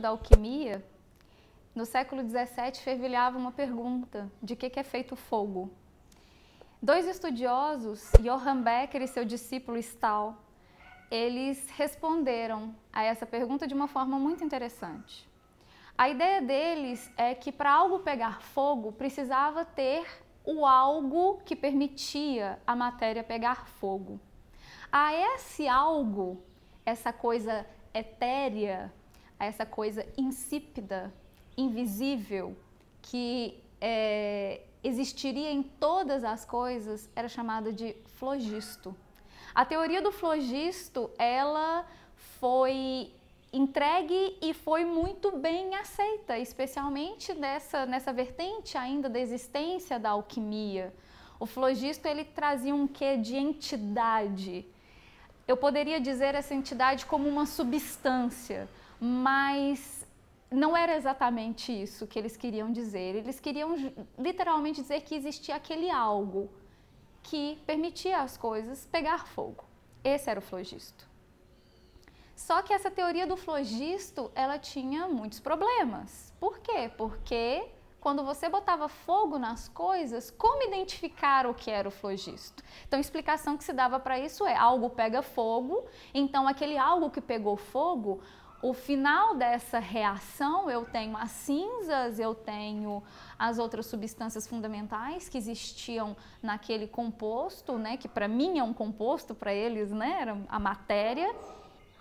da alquimia, no século XVII fervilhava uma pergunta de que é feito o fogo. Dois estudiosos, Johann Becker e seu discípulo Stahl, eles responderam a essa pergunta de uma forma muito interessante. A ideia deles é que para algo pegar fogo precisava ter o algo que permitia a matéria pegar fogo. A esse algo, essa coisa etérea, essa coisa insípida, invisível, que existiria em todas as coisas, era chamada de flogisto. A teoria do flogisto, ela foi entregue e foi muito bem aceita, especialmente nessa vertente ainda da existência da alquimia. O flogisto, ele trazia um quê de entidade. Eu poderia dizer essa entidade como uma substância, mas não era exatamente isso que eles queriam dizer. Eles queriam literalmente dizer que existia aquele algo que permitia às coisas pegar fogo. Esse era o flogisto. Só que essa teoria do flogisto, ela tinha muitos problemas. Por quê? Porque quando você botava fogo nas coisas, como identificar o que era o flogisto? Então, a explicação que se dava para isso é: algo pega fogo, então aquele algo que pegou fogo, o final dessa reação, eu tenho as cinzas, eu tenho as outras substâncias fundamentais que existiam naquele composto, né, que para mim é um composto, para eles, né, era a matéria,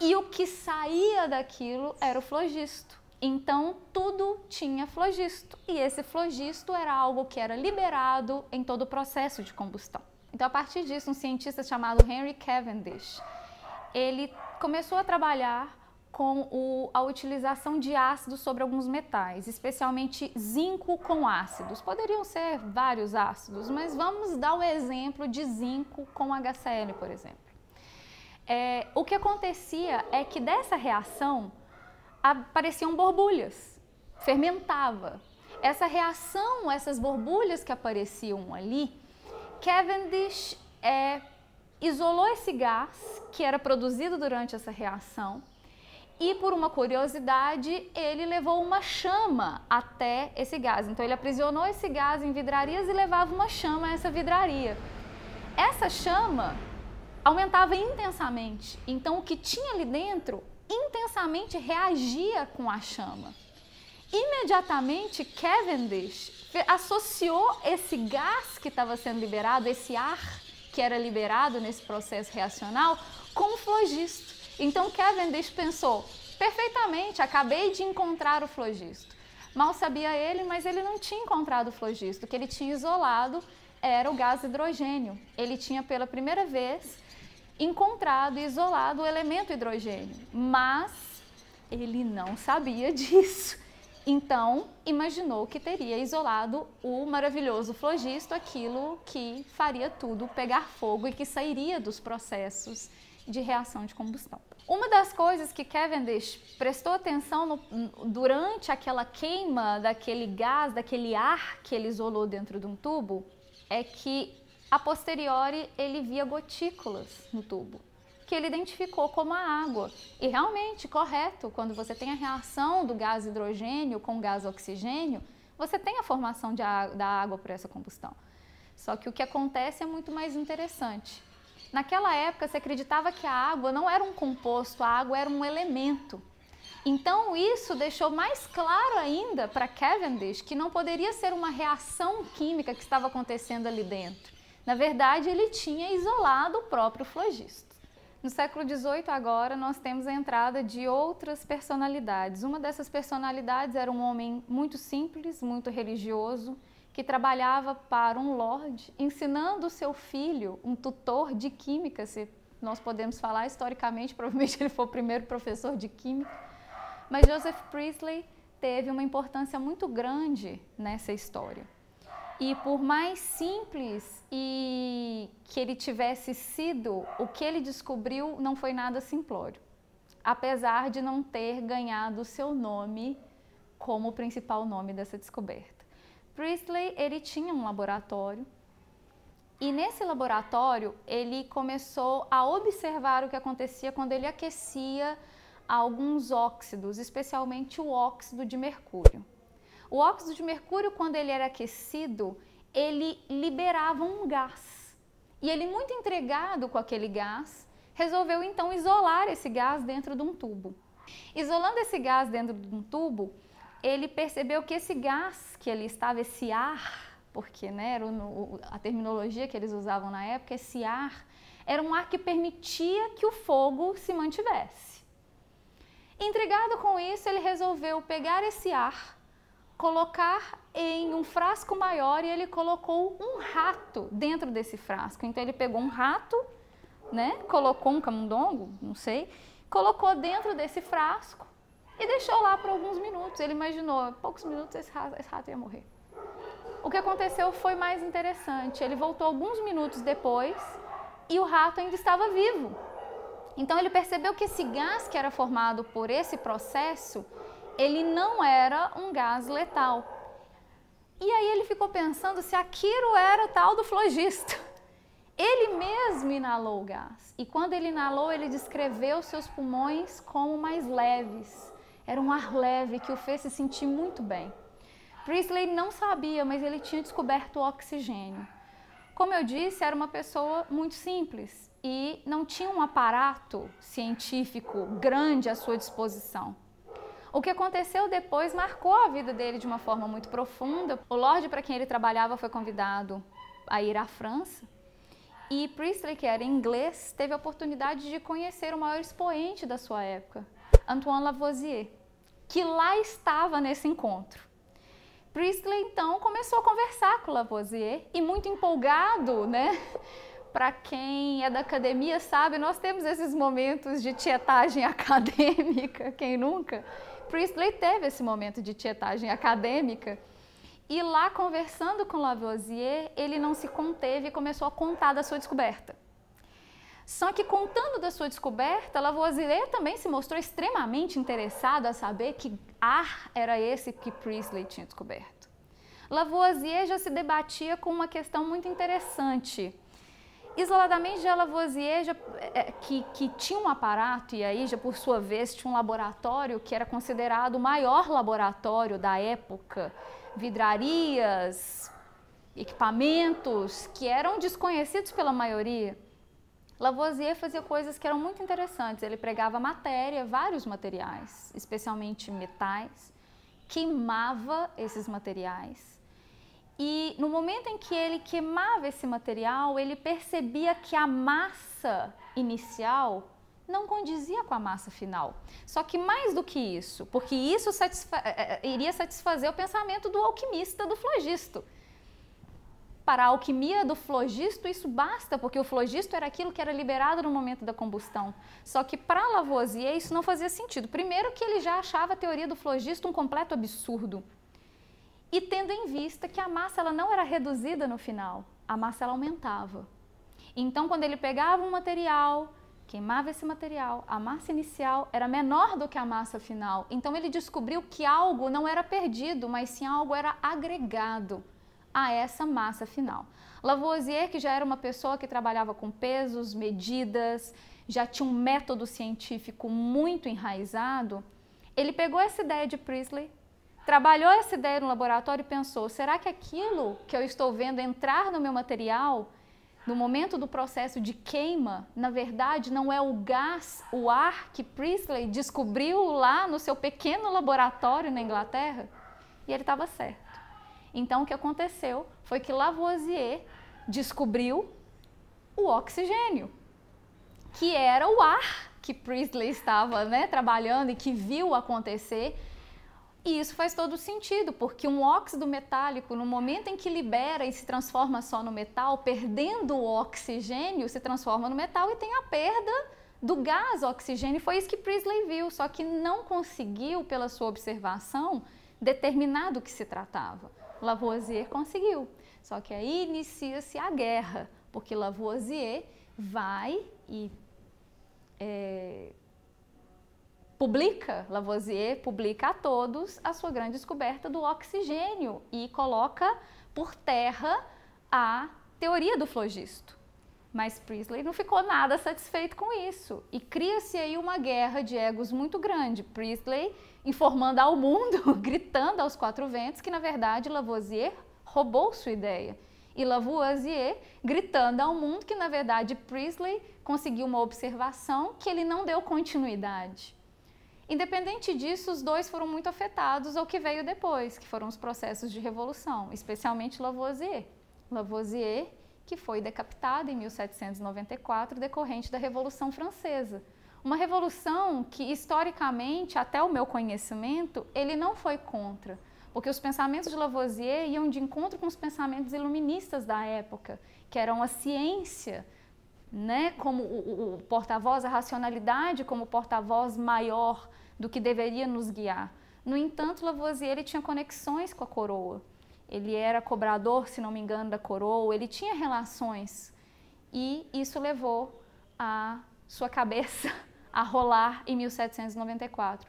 e o que saía daquilo era o flogisto. Então, tudo tinha flogisto, e esse flogisto era algo que era liberado em todo o processo de combustão. Então, a partir disso, um cientista chamado Henry Cavendish, ele começou a trabalhar com a utilização de ácidos sobre alguns metais, especialmente zinco com ácidos. Poderiam ser vários ácidos, mas vamos dar o exemplo de zinco com HCl, por exemplo. O que acontecia é que dessa reação apareciam borbulhas, fermentava. Essa reação, essas borbulhas que apareciam ali, Cavendish isolou esse gás que era produzido durante essa reação e, por uma curiosidade, ele levou uma chama até esse gás. Então, ele aprisionou esse gás em vidrarias e levava uma chama a essa vidraria. Essa chama aumentava intensamente, então o que tinha ali dentro intensamente reagia com a chama. Imediatamente, Cavendish associou esse gás que estava sendo liberado, esse ar que era liberado nesse processo reacional, com o flogisto. Então, Cavendish pensou: perfeitamente, acabei de encontrar o flogisto. Mal sabia ele, mas ele não tinha encontrado o flogisto. O que ele tinha isolado era o gás hidrogênio. Ele tinha, pela primeira vez, encontrado e isolado o elemento hidrogênio, mas ele não sabia disso. Então, imaginou que teria isolado o maravilhoso flogisto, aquilo que faria tudo pegar fogo e que sairia dos processos de reação de combustão. Uma das coisas que Cavendish prestou atenção durante aquela queima daquele gás, daquele ar que ele isolou dentro de um tubo, é que a posteriori ele via gotículas no tubo, que ele identificou como a água. E realmente, correto, quando você tem a reação do gás hidrogênio com o gás oxigênio, você tem a formação da água por essa combustão. Só que o que acontece é muito mais interessante. Naquela época, se acreditava que a água não era um composto, a água era um elemento. Então, isso deixou mais claro ainda para Cavendish que não poderia ser uma reação química que estava acontecendo ali dentro. Na verdade, ele tinha isolado o próprio flogisto. No século XVIII, agora, nós temos a entrada de outras personalidades. Uma dessas personalidades era um homem muito simples, muito religioso, que trabalhava para um lorde, ensinando o seu filho, um tutor de química, se nós podemos falar historicamente, provavelmente ele foi o primeiro professor de química. Mas Joseph Priestley teve uma importância muito grande nessa história. E por mais simples e que ele tivesse sido, o que ele descobriu não foi nada simplório, apesar de não ter ganhado o seu nome como o principal nome dessa descoberta. Priestley, ele tinha um laboratório e nesse laboratório ele começou a observar o que acontecia quando ele aquecia a alguns óxidos, especialmente o óxido de mercúrio. O óxido de mercúrio, quando ele era aquecido, ele liberava um gás. E ele, muito intrigado com aquele gás, resolveu então isolar esse gás dentro de um tubo. Isolando esse gás dentro de um tubo, ele percebeu que esse gás que ele estava, esse ar, porque né, era a terminologia que eles usavam na época, esse ar, era um ar que permitia que o fogo se mantivesse. Intrigado com isso, ele resolveu pegar esse ar, colocar em um frasco maior e ele colocou um rato dentro desse frasco. Então ele pegou um rato, né, colocou um camundongo, não sei, colocou dentro desse frasco e deixou lá por alguns minutos. Ele imaginou, poucos minutos esse rato ia morrer. O que aconteceu foi mais interessante. Ele voltou alguns minutos depois e o rato ainda estava vivo. Então ele percebeu que esse gás que era formado por esse processo, ele não era um gás letal. E aí ele ficou pensando se aquilo era o tal do flogisto. Ele mesmo inalou o gás. E quando ele inalou, ele descreveu seus pulmões como mais leves. Era um ar leve que o fez se sentir muito bem. Priestley não sabia, mas ele tinha descoberto o oxigênio. Como eu disse, era uma pessoa muito simples e não tinha um aparato científico grande à sua disposição. O que aconteceu depois marcou a vida dele de uma forma muito profunda. O Lorde para quem ele trabalhava foi convidado a ir à França e Priestley, que era inglês, teve a oportunidade de conhecer o maior expoente da sua época, Antoine Lavoisier, que lá estava nesse encontro. Priestley então começou a conversar com Lavoisier e muito empolgado, né? Para quem é da academia sabe, nós temos esses momentos de tietagem acadêmica, quem nunca? Priestley teve esse momento de tietagem acadêmica e lá conversando com Lavoisier, ele não se conteve e começou a contar da sua descoberta. Só que contando da sua descoberta, Lavoisier também se mostrou extremamente interessado a saber que ar era esse que Priestley tinha descoberto. Lavoisier já se debatia com uma questão muito interessante. Isoladamente, já Lavoisier, que tinha um aparato e aí já por sua vez tinha um laboratório que era considerado o maior laboratório da época, vidrarias, equipamentos que eram desconhecidos pela maioria. Lavoisier fazia coisas que eram muito interessantes. Ele pregava matéria, vários materiais, especialmente metais, queimava esses materiais. E no momento em que ele queimava esse material, ele percebia que a massa inicial não condizia com a massa final. Só que mais do que isso, porque isso iria satisfazer o pensamento do alquimista, do flogisto. Para a alquimia do flogisto isso basta, porque o flogisto era aquilo que era liberado no momento da combustão. Só que para Lavoisier isso não fazia sentido. Primeiro que ele já achava a teoria do flogisto um completo absurdo. E tendo em vista que a massa ela não era reduzida no final, a massa ela aumentava. Então quando ele pegava um material, queimava esse material, a massa inicial era menor do que a massa final. Então ele descobriu que algo não era perdido, mas sim algo era agregado a essa massa final. Lavoisier, que já era uma pessoa que trabalhava com pesos, medidas, já tinha um método científico muito enraizado, ele pegou essa ideia de Priestley, trabalhou essa ideia no laboratório e pensou, será que aquilo que eu estou vendo entrar no meu material, no momento do processo de queima, na verdade não é o gás, o ar que Priestley descobriu lá no seu pequeno laboratório na Inglaterra? E ele estava certo. Então, o que aconteceu foi que Lavoisier descobriu o oxigênio, que era o ar que Priestley estava trabalhando e que viu acontecer. E isso faz todo sentido, porque um óxido metálico, no momento em que libera e se transforma só no metal, perdendo o oxigênio, se transforma no metal e tem a perda do gás oxigênio. Foi isso que Priestley viu, só que não conseguiu, pela sua observação, determinar do que se tratava. Lavoisier conseguiu, só que aí inicia-se a guerra, porque Lavoisier vai e Lavoisier publica a todos a sua grande descoberta do oxigênio e coloca por terra a teoria do flogisto. Mas Priestley não ficou nada satisfeito com isso. E cria-se aí uma guerra de egos muito grande. Priestley informando ao mundo, gritando aos quatro ventos, que na verdade Lavoisier roubou sua ideia. E Lavoisier gritando ao mundo que na verdade Priestley conseguiu uma observação que ele não deu continuidade. Independente disso, os dois foram muito afetados ao que veio depois, que foram os processos de revolução, especialmente Lavoisier. Lavoisier, que foi decapitado em 1794, decorrente da Revolução Francesa. Uma revolução que, historicamente, até o meu conhecimento, ele não foi contra, porque os pensamentos de Lavoisier iam de encontro com os pensamentos iluministas da época, que eram a ciência, né, como o porta-voz, a racionalidade como porta-voz maior do que deveria nos guiar. No entanto, Lavoisier ele tinha conexões com a coroa. Ele era cobrador, se não me engano, da coroa, ele tinha relações e isso levou a sua cabeça a rolar em 1794.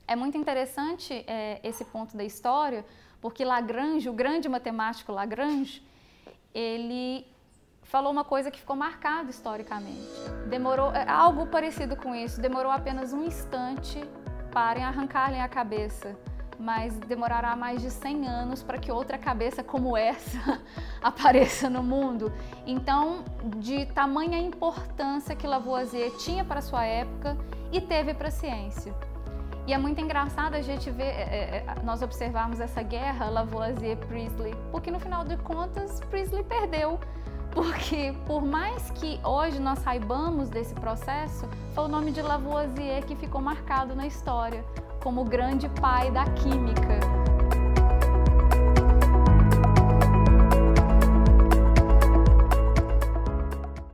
É muito interessante esse ponto da história, porque Lagrange, o grande matemático Lagrange, ele falou uma coisa que ficou marcada historicamente. Demorou, algo parecido com isso, demorou apenas um instante para arrancar-lhe a cabeça, mas demorará mais de 100 anos para que outra cabeça como essa apareça no mundo. Então, de tamanha importância que Lavoisier tinha para a sua época e teve para a ciência. E é muito engraçado a gente ver, nós observarmos essa guerra Lavoisier-Priestley, porque no final de contas Priestley perdeu. Porque por mais que hoje nós saibamos desse processo, foi o nome de Lavoisier que ficou marcado na história como o grande pai da química.